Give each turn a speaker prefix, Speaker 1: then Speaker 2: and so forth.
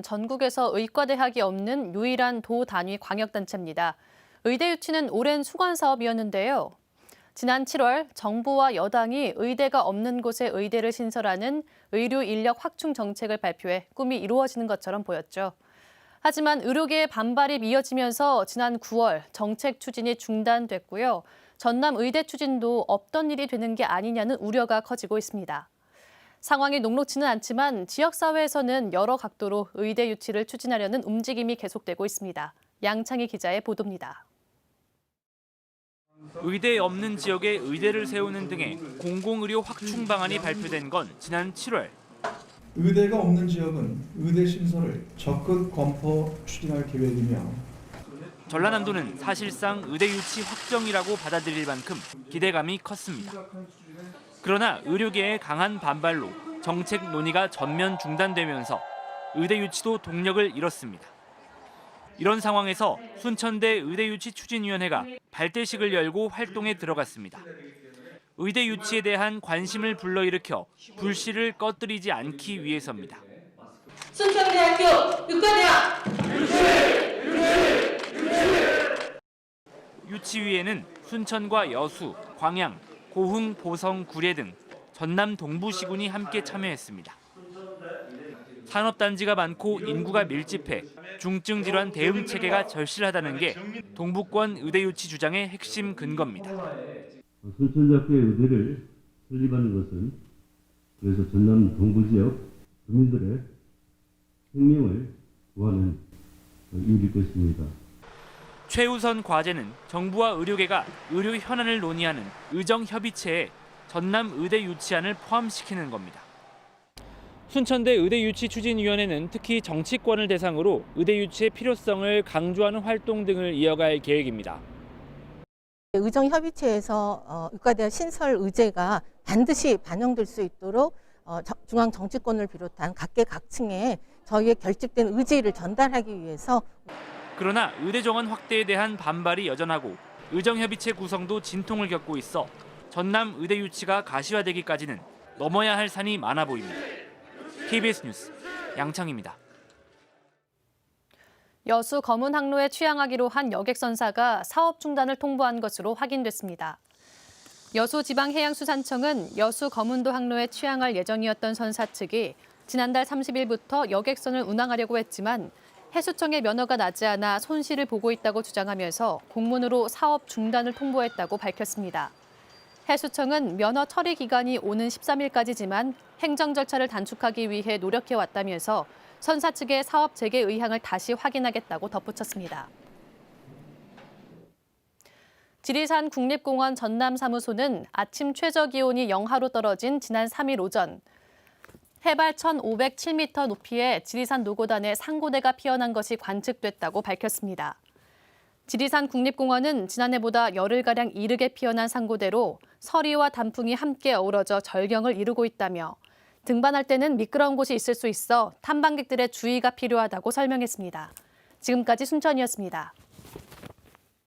Speaker 1: 전국에서 의과대학이 없는 유일한 도 단위 광역단체입니다. 의대 유치는 오랜 수건 사업이었는데요. 지난 7월 정부와 여당이 의대가 없는 곳에 의대를 신설하는 의료 인력 확충 정책을 발표해 꿈이 이루어지는 것처럼 보였죠. 하지만 의료계의 반발이 이어지면서 지난 9월 정책 추진이 중단됐고요. 전남 의대 추진도 없던 일이 되는 게 아니냐는 우려가 커지고 있습니다. 상황이 녹록지는 않지만 지역사회에서는 여러 각도로 의대 유치를 추진하려는 움직임이 계속되고 있습니다. 양창희 기자의 보도입니다.
Speaker 2: 의대 없는 지역에 의대를 세우는 등의 공공의료 확충 방안이 발표된 건 지난 7월.
Speaker 3: 의대가 없는 지역은 의대 신설을 적극 검토 추진할 계획이며
Speaker 2: 전라남도는 사실상 의대 유치 확정이라고 받아들일 만큼 기대감이 컸습니다. 그러나 의료계의 강한 반발로 정책 논의가 전면 중단되면서 의대 유치도 동력을 잃었습니다. 이런 상황에서 순천대 의대 유치 추진위원회가 발대식을 열고 활동에 들어갔습니다. 의대 유치에 대한 관심을 불러일으켜 불씨를 꺼뜨리지 않기 위해서입니다.
Speaker 4: 순천대학교 의과대학!
Speaker 2: 유치위에는 순천과 여수, 광양, 고흥, 보성, 구례 등 전남 동부시군이 함께 참여했습니다. 산업단지가 많고 인구가 밀집해 중증 질환 대응 체계가 절실하다는 게 동부권 의대 유치 주장의 핵심 근거입니다.
Speaker 5: 순천대학교의 의대를 설립하는 것은 그래서 전남 동부 지역 주민들의 생명을 구하는 일일 것입니다.
Speaker 2: 최우선 과제는 정부와 의료계가 의료 현안을 논의하는 의정협의체에 전남 의대 유치안을 포함시키는 겁니다. 순천대 의대 유치 추진위원회는 특히 정치권을 대상으로 의대 유치의 필요성을 강조하는 활동 등을 이어갈 계획입니다.
Speaker 6: 의정협의체에서 의과대학 신설 의제가 반드시 반영될 수 있도록 중앙 정치권을 비롯한 각계각층에 저희의 결집된 의지를 전달하기 위해서.
Speaker 2: 그러나 의대 정원 확대에 대한 반발이 여전하고 의정협의체 구성도 진통을 겪고 있어 전남 의대 유치가 가시화되기까지는 넘어야 할 산이 많아 보입니다. KBS 뉴스 양창희입니다.
Speaker 1: 여수 검은 항로에 취항하기로 한 여객선사가 사업 중단을 통보한 것으로 확인됐습니다. 여수지방해양수산청은 여수 검은도 항로에 취항할 예정이었던 선사 측이 지난달 30일부터 여객선을 운항하려고 했지만 해수청의 면허가 나지 않아 손실을 보고 있다고 주장하면서 공문으로 사업 중단을 통보했다고 밝혔습니다. 해수청은 면허 처리 기간이 오는 13일까지지만 행정 절차를 단축하기 위해 노력해왔다면서 선사 측의 사업 재개 의향을 다시 확인하겠다고 덧붙였습니다. 지리산 국립공원 전남사무소는 아침 최저기온이 영하로 떨어진 지난 3일 오전 해발 1,507m 높이의 지리산 노고단에 상고대가 피어난 것이 관측됐다고 밝혔습니다. 지리산 국립공원은 지난해보다 열흘가량 이르게 피어난 상고대로 서리와 단풍이 함께 어우러져 절경을 이루고 있다며 등반할 때는 미끄러운 곳이 있을 수 있어 탐방객들의 주의가 필요하다고 설명했습니다. 지금까지 순천이었습니다.